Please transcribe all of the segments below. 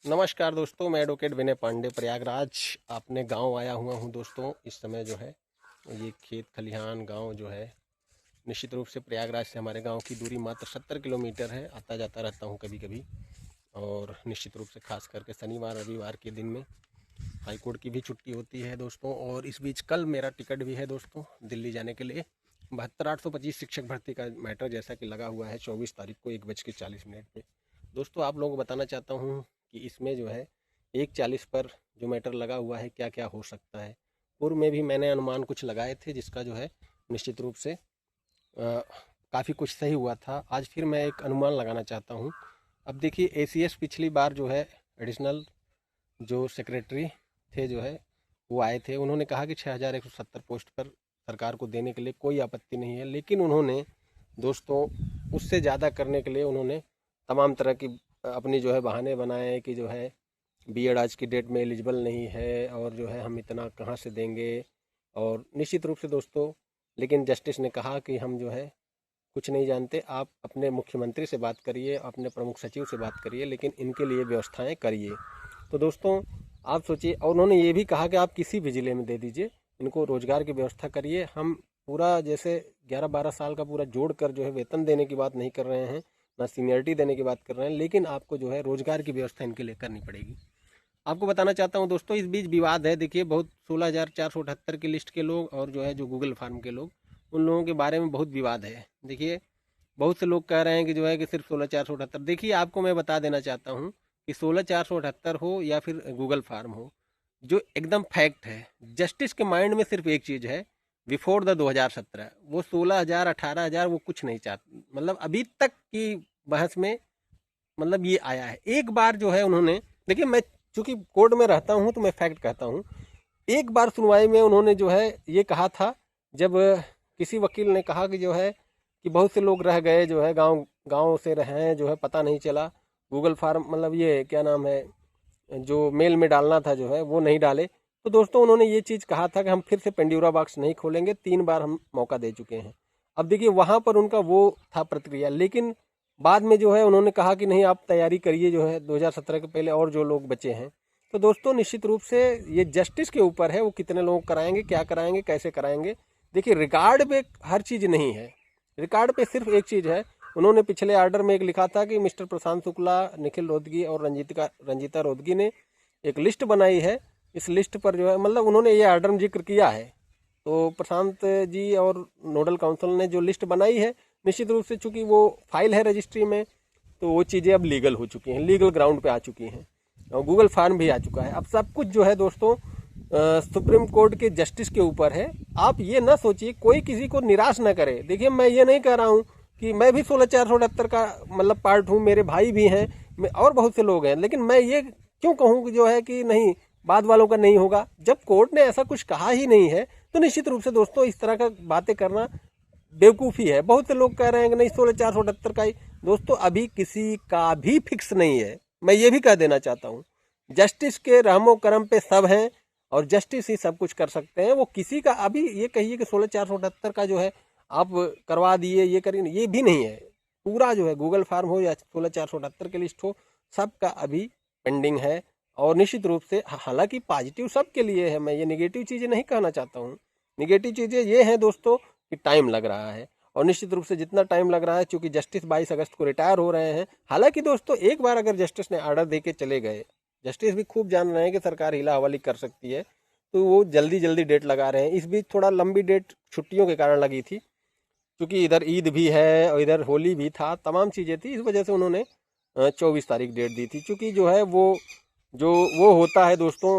नमस्कार दोस्तों, मैं एडवोकेट विनय पांडे प्रयागराज अपने गांव आया हुआ हूं। दोस्तों इस समय जो है ये खेत खलिहान गांव जो है, निश्चित रूप से प्रयागराज से हमारे गांव की दूरी मात्र 70 किलोमीटर है। आता जाता रहता हूं कभी कभी, और निश्चित रूप से खास करके शनिवार रविवार के दिन में हाई कोर्ट की भी छुट्टी होती है दोस्तों। और इस बीच कल मेरा टिकट भी है दोस्तों दिल्ली जाने के लिए। 72,825 शिक्षक भर्ती का मैटर जैसा कि लगा हुआ है 24 तारीख को 1:40 पे। दोस्तों आप लोगों को बताना चाहता हूँ कि इसमें जो है 1:40 पर जो मैटर लगा हुआ है क्या क्या हो सकता है। पूर्व में भी मैंने अनुमान कुछ लगाए थे जिसका जो है निश्चित रूप से काफ़ी कुछ सही हुआ था। आज फिर मैं एक अनुमान लगाना चाहता हूँ। अब देखिए एसीएस पिछली बार जो है एडिशनल जो सेक्रेटरी थे जो है वो आए थे, उन्होंने कहा कि 6,170 पोस्ट पर सरकार को देने के लिए कोई आपत्ति नहीं है। लेकिन उन्होंने दोस्तों उससे ज़्यादा करने के लिए उन्होंने तमाम तरह की अपनी जो है बहाने बनाए कि जो है बीएड आज की डेट में एलिजिबल नहीं है और जो है हम इतना कहाँ से देंगे। और निश्चित रूप से दोस्तों लेकिन जस्टिस ने कहा कि हम जो है कुछ नहीं जानते, आप अपने मुख्यमंत्री से बात करिए, अपने प्रमुख सचिव से बात करिए, लेकिन इनके लिए व्यवस्थाएं करिए। तो दोस्तों आप सोचिए, और उन्होंने ये भी कहा कि आप किसी भी ज़िले में दे दीजिए, इनको रोज़गार की व्यवस्था करिए। हम पूरा जैसे 11-12 साल का पूरा जोड़ कर जो है वेतन देने की बात नहीं कर रहे हैं, ना सीनियरिटी देने की बात कर रहे हैं, लेकिन आपको जो है रोज़गार की व्यवस्था इनके लिए करनी पड़ेगी। आपको बताना चाहता हूं दोस्तों इस बीच विवाद है। देखिए बहुत 16,478 की लिस्ट के लोग और जो है जो गूगल फार्म के लोग, उन लोगों के बारे में बहुत विवाद है। देखिए बहुत से लोग कह रहे हैं कि जो है कि सिर्फ 16,478। देखिए आपको मैं बता देना चाहता हूँ कि 16,478 हो या फिर गूगल फार्म हो, जो एकदम फैक्ट है, जस्टिस के माइंड में सिर्फ एक चीज़ है, बिफोर द 2017 वो 16,000 18,000 वो कुछ नहीं चाहते। मतलब अभी तक की बहस में मतलब ये आया है। एक बार जो है उन्होंने, देखिए मैं चूंकि कोर्ट में रहता हूँ तो मैं फैक्ट कहता हूँ। एक बार सुनवाई में उन्होंने जो है ये कहा था, जब किसी वकील ने कहा कि जो है कि बहुत से लोग रह गए जो है गांव गांव से रहे हैं जो है पता नहीं चला, गूगल फार्म मतलब ये क्या नाम है जो मेल में डालना था जो है वो नहीं डाले। तो दोस्तों उन्होंने ये चीज़ कहा था कि हम फिर से पेंड्यूरा बॉक्स नहीं खोलेंगे, 3 बार हम मौका दे चुके हैं। अब देखिए वहाँ पर उनका वो था प्रतिक्रिया, लेकिन बाद में जो है उन्होंने कहा कि नहीं आप तैयारी करिए जो है 2017 के पहले और जो लोग बचे हैं। तो दोस्तों निश्चित रूप से ये जस्टिस के ऊपर है, वो कितने लोग कराएंगे, क्या कराएंगे, कैसे कराएंगे। देखिए रिकॉर्ड पे हर चीज़ नहीं है, रिकॉर्ड पे सिर्फ एक चीज़ है। उन्होंने पिछले आर्डर में एक लिखा था कि मिस्टर प्रशांत शुक्ला, निखिल रोदगी और रंजीता रोदगी ने एक लिस्ट बनाई है। इस लिस्ट पर जो है मतलब उन्होंने ये आर्डर में जिक्र किया है। तो प्रशांत जी और नोडल काउंसिल ने जो लिस्ट बनाई है, निश्चित रूप से चूंकि वो फाइल है रजिस्ट्री में, तो वो चीज़ें अब लीगल हो चुकी हैं, लीगल ग्राउंड पे आ चुकी हैं, और गूगल फार्म भी आ चुका है। अब सब कुछ जो है दोस्तों सुप्रीम कोर्ट के जस्टिस के ऊपर है। आप ये ना सोचिए, कोई किसी को निराश ना करे। देखिए मैं ये नहीं कह रहा हूँ कि मैं भी 16,478 का मतलब पार्ट हूँ, मेरे भाई भी हैं, मैं और बहुत से लोग हैं, लेकिन मैं ये क्यों कहूँ कि जो है कि नहीं बाद वालों का नहीं होगा। जब कोर्ट ने ऐसा कुछ कहा ही नहीं है तो निश्चित रूप से दोस्तों इस तरह का बातें करना बेवकूफ़ी है। बहुत से लोग कह रहे हैं कि नहीं 16,478 का ही। दोस्तों अभी किसी का भी फिक्स नहीं है, मैं ये भी कह देना चाहता हूँ। जस्टिस के रहमो करम पे सब हैं और जस्टिस ही सब कुछ कर सकते हैं। वो किसी का अभी ये कहिए कि 16,478 का जो है आप करवा दिए, ये करिए, ये भी नहीं है। पूरा जो है गूगल फार्म हो या 16,478 की लिस्ट हो, सबका अभी पेंडिंग है। और निश्चित रूप से हालांकि पॉजिटिव सबके लिए है, मैं ये निगेटिव चीज़ें नहीं कहना चाहता हूँ। निगेटिव चीज़ें ये हैं दोस्तों कि टाइम लग रहा है, और निश्चित रूप से जितना टाइम लग रहा है, चूंकि जस्टिस 22 अगस्त को रिटायर हो रहे हैं। हालांकि दोस्तों एक बार अगर जस्टिस ने आर्डर दे के चले गए, जस्टिस भी खूब जान रहे हैं कि सरकार हिला हवाली कर सकती है, तो वो जल्दी जल्दी डेट लगा रहे हैं। इस बीच थोड़ा लंबी डेट छुट्टियों के कारण लगी थी, क्योंकि इधर ईद भी है और इधर होली भी था, तमाम चीज़ें थी, इस वजह से उन्होंने 24 तारीख डेट दी थी। क्योंकि जो है वो होता है दोस्तों,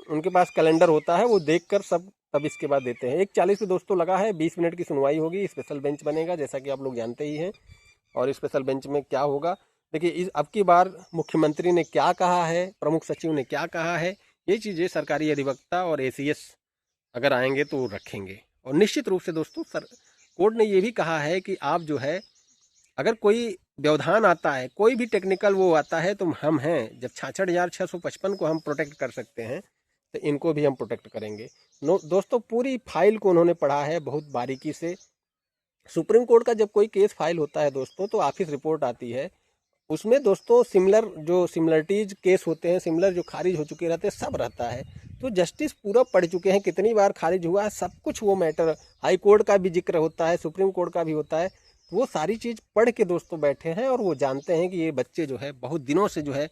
उनके पास कैलेंडर होता है, वो देखकर सब तब इसके बाद देते हैं। 1:40 पे दोस्तों लगा है, 20 मिनट की सुनवाई होगी, स्पेशल बेंच बनेगा जैसा कि आप लोग जानते ही हैं। और स्पेशल बेंच में क्या होगा, देखिए इस अब की बार मुख्यमंत्री ने क्या कहा है, प्रमुख सचिव ने क्या कहा है, ये चीज़ें सरकारी अधिवक्ता और एसीएस अगर आएंगे तो रखेंगे। और निश्चित रूप से दोस्तों कोर्ट ने ये भी कहा है कि आप जो है अगर कोई व्यवधान आता है, कोई भी टेक्निकल वो आता है, तो हम हैं, जब 66,655 को हम प्रोटेक्ट कर सकते हैं तो इनको भी हम प्रोटेक्ट करेंगे। दोस्तों पूरी फाइल को उन्होंने पढ़ा है बहुत बारीकी से। सुप्रीम कोर्ट का जब कोई केस फाइल होता है दोस्तों तो ऑफिस रिपोर्ट आती है, उसमें दोस्तों सिमिलर जो सिमिलरिटीज केस होते हैं, सिमिलर जो खारिज हो चुके रहते हैं, सब रहता है। तो जस्टिस पूरा पढ़ चुके हैं, कितनी बार खारिज हुआ है, सब कुछ वो मैटर, हाई कोर्ट का भी जिक्र होता है, सुप्रीम कोर्ट का भी होता है। तो वो सारी चीज़ पढ़ के दोस्तों बैठे हैं और वो जानते हैं कि ये बच्चे जो है बहुत दिनों से जो है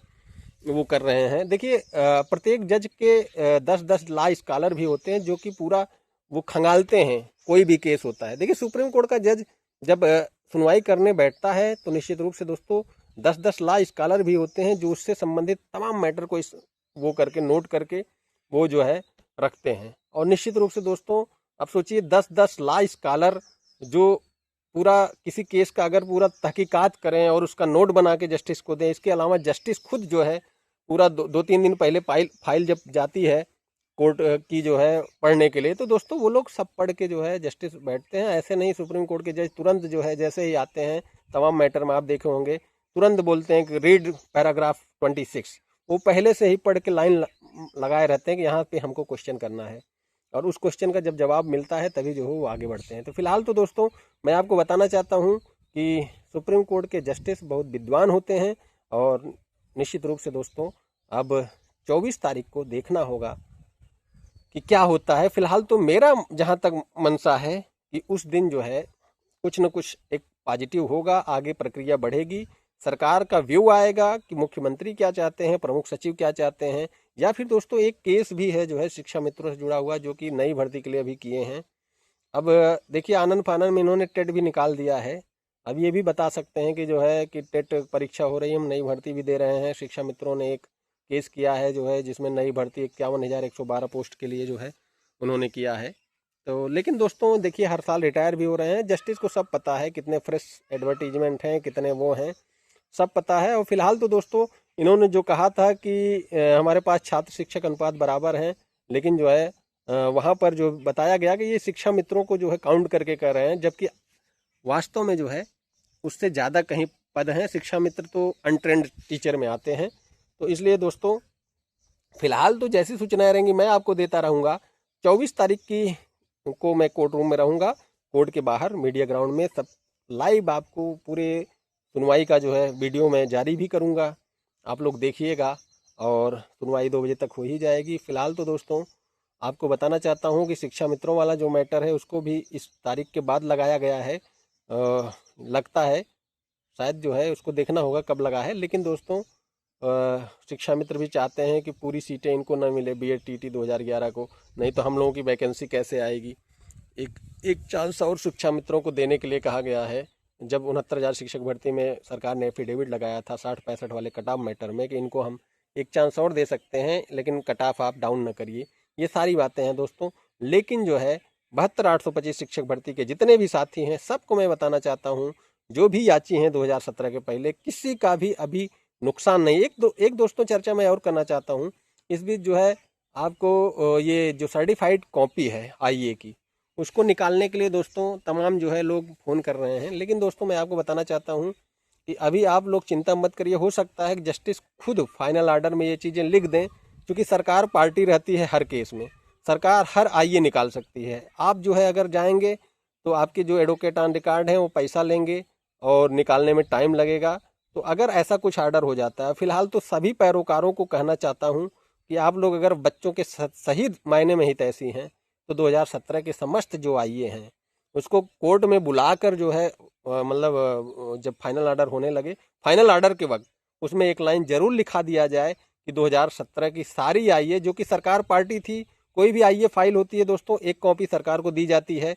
वो कर रहे हैं। देखिए प्रत्येक जज के 10-10 लॉ स्कॉलर भी होते हैं जो कि पूरा वो खंगालते हैं कोई भी केस होता है। देखिए सुप्रीम कोर्ट का जज जब सुनवाई करने बैठता है तो निश्चित रूप से दोस्तों 10-10 लॉ स्कॉलर भी होते हैं जो उससे संबंधित तमाम मैटर को वो करके नोट करके वो जो है रखते हैं। और निश्चित रूप से दोस्तों अब सोचिए 10-10 लॉ स्कॉलर जो पूरा किसी केस का अगर पूरा तहकीकात करें और उसका नोट बना के जस्टिस को दें। इसके अलावा जस्टिस खुद जो है पूरा 2-3 दिन पहले फाइल जब जाती है कोर्ट की जो है पढ़ने के लिए, तो दोस्तों वो लोग सब पढ़ के जो है जस्टिस बैठते हैं। ऐसे नहीं सुप्रीम कोर्ट के जज तुरंत जो है जैसे ही आते हैं तमाम मैटर में आप देखे होंगे तुरंत बोलते हैं कि रीड पैराग्राफ 26। वो पहले से ही पढ़ के लाइन लगाए रहते हैं कि यहाँ पे हमको क्वेश्चन करना है, और उस क्वेश्चन का जब जवाब मिलता है तभी जो है वो आगे बढ़ते हैं। तो फिलहाल तो दोस्तों मैं आपको बताना चाहता हूँ कि सुप्रीम कोर्ट के जस्टिस बहुत विद्वान होते हैं। और निश्चित रूप से दोस्तों अब 24 तारीख को देखना होगा कि क्या होता है। फिलहाल तो मेरा जहाँ तक मंशा है कि उस दिन जो है कुछ न कुछ एक पॉजिटिव होगा, आगे प्रक्रिया बढ़ेगी, सरकार का व्यू आएगा कि मुख्यमंत्री क्या चाहते हैं, प्रमुख सचिव क्या चाहते हैं। या फिर दोस्तों एक केस भी है जो है शिक्षा मित्रों से जुड़ा हुआ जो कि नई भर्ती के लिए अभी किए हैं। अब देखिए आनन फानन में इन्होंने टेट भी निकाल दिया है। अब ये भी बता सकते हैं कि जो है कि टेट परीक्षा हो रही है, हम नई भर्ती भी दे रहे हैं। शिक्षा मित्रों ने एक केस किया है जो है जिसमें नई भर्ती 51,112 पोस्ट के लिए जो है उन्होंने किया है। तो लेकिन दोस्तों देखिए हर साल रिटायर भी हो रहे हैं, जस्टिस को सब पता है कितने फ्रेश एडवर्टीजमेंट हैं, कितने वो हैं, सब पता है। और फिलहाल तो दोस्तों इन्होंने जो कहा था कि हमारे पास छात्र शिक्षक अनुपात बराबर हैं, लेकिन जो है वहाँ पर जो बताया गया कि ये शिक्षा मित्रों को जो है काउंट करके कर रहे हैं, जबकि वास्तव में जो है उससे ज़्यादा कहीं पद हैं। शिक्षा मित्र तो अनट्रेंड टीचर में आते हैं। तो इसलिए दोस्तों फिलहाल तो जैसी सूचनाएं रहेंगी मैं आपको देता रहूँगा। 24 तारीख की को मैं कोर्ट रूम में रहूँगा, कोर्ट के बाहर मीडिया ग्राउंड में सब लाइव आपको पूरे सुनवाई का जो है वीडियो मैं जारी भी करूँगा, आप लोग देखिएगा। और सुनवाई 2 बजे तक हो ही जाएगी। फिलहाल तो दोस्तों आपको बताना चाहता हूँ कि शिक्षा मित्रों वाला जो मैटर है उसको भी इस तारीख के बाद लगाया गया है। लगता है शायद जो है उसको देखना होगा कब लगा है। लेकिन दोस्तों शिक्षा मित्र भी चाहते हैं कि पूरी सीटें इनको न मिले बीएड टीटी 2011 को, नहीं तो हम लोगों की वैकेंसी कैसे आएगी। एक चांस और शिक्षा मित्रों को देने के लिए कहा गया है। जब 69,000 शिक्षक भर्ती में सरकार ने एफिडेविट लगाया था 60-65 वाले कट ऑफ मैटर में कि इनको हम एक चांस और दे सकते हैं, लेकिन कट ऑफ आप डाउन न करिए। ये सारी बातें हैं दोस्तों। लेकिन जो है 72,825 शिक्षक भर्ती के जितने भी साथी हैं सबको मैं बताना चाहता हूँ, जो भी याची हैं 2017 के पहले, किसी का भी अभी नुकसान नहीं। एक दोस्तों चर्चा मैं और करना चाहता हूँ इस बीच जो है आपको ये जो सर्टिफाइड कॉपी है आईए की उसको निकालने के लिए दोस्तों तमाम जो है लोग फ़ोन कर रहे हैं। लेकिन दोस्तों मैं आपको बताना चाहता हूँ कि अभी आप लोग चिंता मत करिए, हो सकता है कि जस्टिस खुद फाइनल आर्डर में ये चीज़ें लिख दें, क्योंकि सरकार पार्टी रहती है हर केस में, सरकार हर आईए निकाल सकती है। आप जो है अगर जाएंगे तो आपके जो एडवोकेट ऑन रिकॉर्ड हैं वो पैसा लेंगे और निकालने में टाइम लगेगा। तो अगर ऐसा कुछ आर्डर हो जाता है, फिलहाल तो सभी पैरोकारों को कहना चाहता हूँ कि आप लोग अगर बच्चों के सही मायने में हितैषी हैं तो 2017 के समस्त जो आईए हैं उसको कोर्ट में बुलाकर जो है मतलब जब फाइनल आर्डर होने लगे, फाइनल आर्डर के वक्त उसमें एक लाइन जरूर लिखा दिया जाए कि 2017 की सारी आईए जो कि सरकार पार्टी थी, कोई भी आईए फाइल होती है दोस्तों एक कॉपी सरकार को दी जाती है।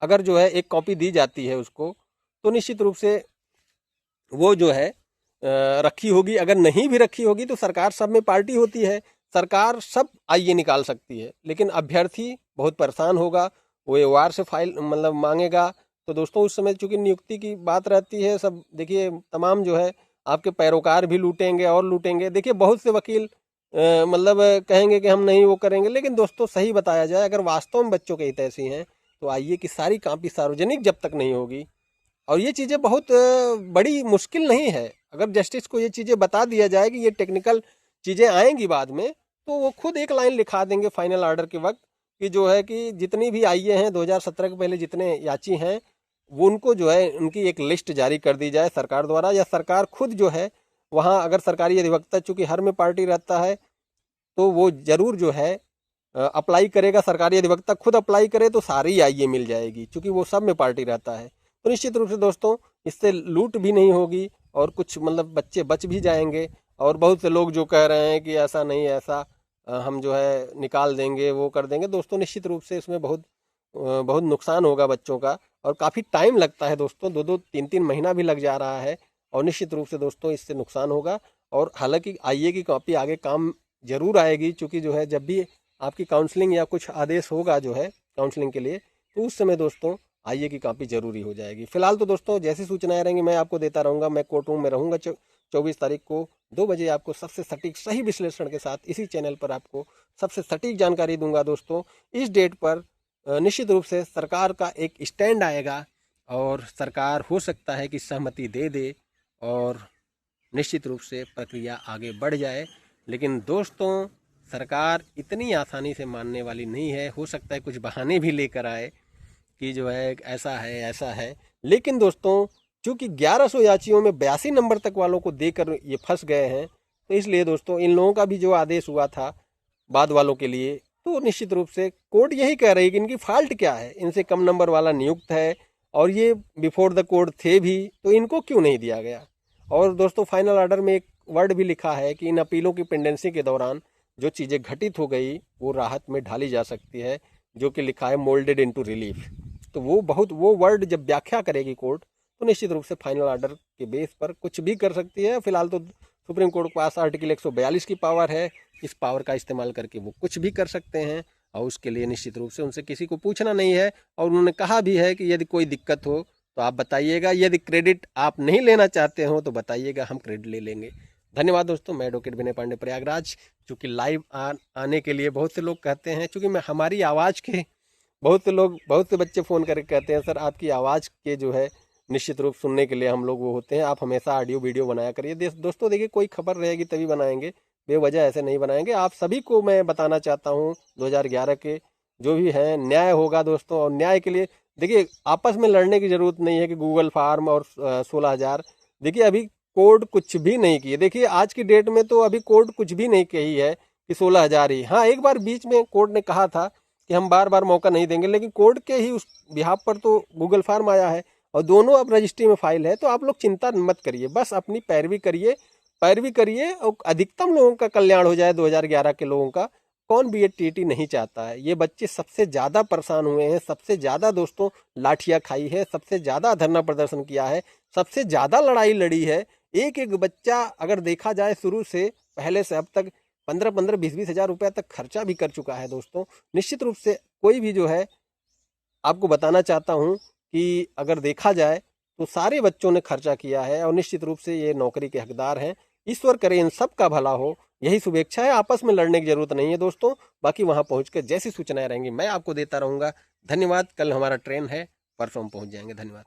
अगर जो है एक कॉपी दी जाती है उसको तो निश्चित रूप से वो जो है रखी होगी, अगर नहीं भी रखी होगी तो सरकार सब में पार्टी होती है, सरकार सब आईए निकाल सकती है। लेकिन अभ्यर्थी बहुत परेशान होगा, वो एओआर से फाइल मतलब मांगेगा। तो दोस्तों उस समय चूंकि नियुक्ति की बात रहती है, सब देखिए तमाम जो है आपके पैरोकार भी लूटेंगे और लूटेंगे। देखिए बहुत से वकील मतलब कहेंगे कि हम नहीं वो करेंगे, लेकिन दोस्तों सही बताया जाए अगर वास्तव में बच्चों के हितैषी हैं तो आईए की सारी कॉपी सार्वजनिक जब तक नहीं होगी, और ये चीज़ें बहुत बड़ी मुश्किल नहीं है। अगर जस्टिस को ये चीज़ें बता दिया जाए कि ये टेक्निकल चीज़ें आएंगी बाद में, तो वो खुद एक लाइन लिखा देंगे फाइनल आर्डर के वक्त कि जो है कि जितनी भी आईए हैं 2017 के पहले जितने याची हैं वो उनको जो है उनकी एक लिस्ट जारी कर दी जाए सरकार द्वारा, या सरकार खुद जो है वहाँ, अगर सरकारी अधिवक्ता चूँकि हर में पार्टी रहता है तो वो ज़रूर जो है अप्लाई करेगा, सरकारी अधिवक्ता खुद अप्लाई करे तो सारी आईए मिल जाएगी, क्योंकि वो सब में पार्टी रहता है। तो निश्चित रूप से दोस्तों इससे लूट भी नहीं होगी और कुछ मतलब बच्चे बच भी जाएंगे। और बहुत से लोग जो कह रहे हैं कि ऐसा नहीं, ऐसा हम जो है निकाल देंगे, वो कर देंगे, दोस्तों निश्चित रूप से इसमें बहुत नुकसान होगा बच्चों का, और काफ़ी टाइम लगता है दोस्तों, 2-2 3-3 महीना भी लग जा रहा है, और निश्चित रूप से दोस्तों इससे नुकसान होगा। और हालांकि आईए की कॉपी आगे काम जरूर आएगी, चूँकि जो है जब भी आपकी काउंसलिंग या कुछ आदेश होगा जो है काउंसलिंग के लिए, तो उस समय दोस्तों आईए की कॉपी जरूरी हो जाएगी। फिलहाल तो दोस्तों जैसी सूचनाएं रहेंगी मैं आपको देता रहूँगा। मैं कोर्ट रूम में रहूँगा 24 तारीख को 2 बजे, आपको सबसे सटीक सही विश्लेषण के साथ इसी चैनल पर आपको सबसे सटीक जानकारी दूंगा दोस्तों। इस डेट पर निश्चित रूप से सरकार का एक स्टैंड आएगा और सरकार हो सकता है कि सहमति दे दे और निश्चित रूप से प्रक्रिया आगे बढ़ जाए। लेकिन दोस्तों सरकार इतनी आसानी से मानने वाली नहीं है, हो सकता है कुछ बहाने भी लेकर आए कि जो है ऐसा है ऐसा है। लेकिन दोस्तों चूंकि 1100 याचियों में 82 नंबर तक वालों को देकर ये फंस गए हैं, तो इसलिए दोस्तों इन लोगों का भी जो आदेश हुआ था बाद वालों के लिए, तो निश्चित रूप से कोर्ट यही कह रही है कि इनकी फॉल्ट क्या है, इनसे कम नंबर वाला नियुक्त है और ये बिफोर द कोर्ट थे भी, तो इनको क्यों नहीं दिया गया। और दोस्तों फाइनल ऑर्डर में एक वर्ड भी लिखा है कि इन अपीलों की पेंडेंसी के दौरान जो चीज़ें घटित हो गई वो राहत में ढाली जा सकती है, जो कि लिखा है मोल्डेड इनटू रिलीफ। तो वो वर्ड जब व्याख्या करेगी कोर्ट, तो निश्चित रूप से फाइनल ऑर्डर के बेस पर कुछ भी कर सकती है। फिलहाल तो सुप्रीम कोर्ट के पास आर्टिकल 142 की पावर है, इस पावर का इस्तेमाल करके वो कुछ भी कर सकते हैं, और उसके लिए निश्चित रूप से उनसे किसी को पूछना नहीं है। और उन्होंने कहा भी है कि यदि कोई दिक्कत हो तो आप बताइएगा, यदि क्रेडिट आप नहीं लेना चाहते हो तो बताइएगा, हम क्रेडिट ले लेंगे। धन्यवाद दोस्तों। मैं एडवोकेट विनय पांडे प्रयागराज। चूँकि लाइव आने के लिए बहुत से लोग कहते हैं, चूँकि मैं हमारी आवाज़ के बहुत से बच्चे फ़ोन करके कहते हैं सर आपकी आवाज़ के जो है निश्चित रूप सुनने के लिए हम लोग वो होते हैं, आप हमेशा ऑडियो वीडियो बनाया करिए। दोस्तों देखिए कोई खबर रहेगी तभी बनाएंगे, बेवजह ऐसे नहीं बनाएंगे। आप सभी को मैं बताना चाहता हूँ 2011 के जो भी हैं न्याय होगा दोस्तों, और न्याय के लिए देखिए आपस में लड़ने की ज़रूरत नहीं है कि गूगल फार्म और 16,000। देखिए अभी कोर्ट कुछ भी नहीं किए, देखिए आज की डेट में तो अभी कोर्ट कुछ भी नहीं कही है कि 16,000 ही। हाँ एक बार बीच में कोर्ट ने कहा था कि हम बार बार मौका नहीं देंगे, लेकिन कोर्ट के ही उस बिहाफ पर तो गूगल फार्म आया है और दोनों अब रजिस्ट्री में फाइल है। तो आप लोग चिंता मत करिए, बस अपनी पैरवी करिए और अधिकतम लोगों का कल्याण हो जाए। 2011 के लोगों का कौन बीएड टीटी नहीं चाहता है। ये बच्चे सबसे ज़्यादा परेशान हुए हैं, सबसे ज़्यादा दोस्तों लाठियाँ खाई है, सबसे ज़्यादा धरना प्रदर्शन किया है, सबसे ज़्यादा लड़ाई लड़ी है। एक एक बच्चा अगर देखा जाए शुरू से पहले से अब तक 15-15, 20-20 हज़ार रुपया तक खर्चा भी कर चुका है दोस्तों। निश्चित रूप से कोई भी जो है आपको बताना चाहता हूँ कि अगर देखा जाए तो सारे बच्चों ने खर्चा किया है और निश्चित रूप से ये नौकरी के हकदार हैं। ईश्वर करे इन सब का भला हो, यही शुभेच्छा है। आपस में लड़ने की जरूरत नहीं है दोस्तों। बाकी वहाँ पहुँचकर जैसी सूचनाएं रहेंगी मैं आपको देता रहूँगा। धन्यवाद। कल हमारा ट्रेन है, परसों हम पहुँच जाएंगे। धन्यवाद।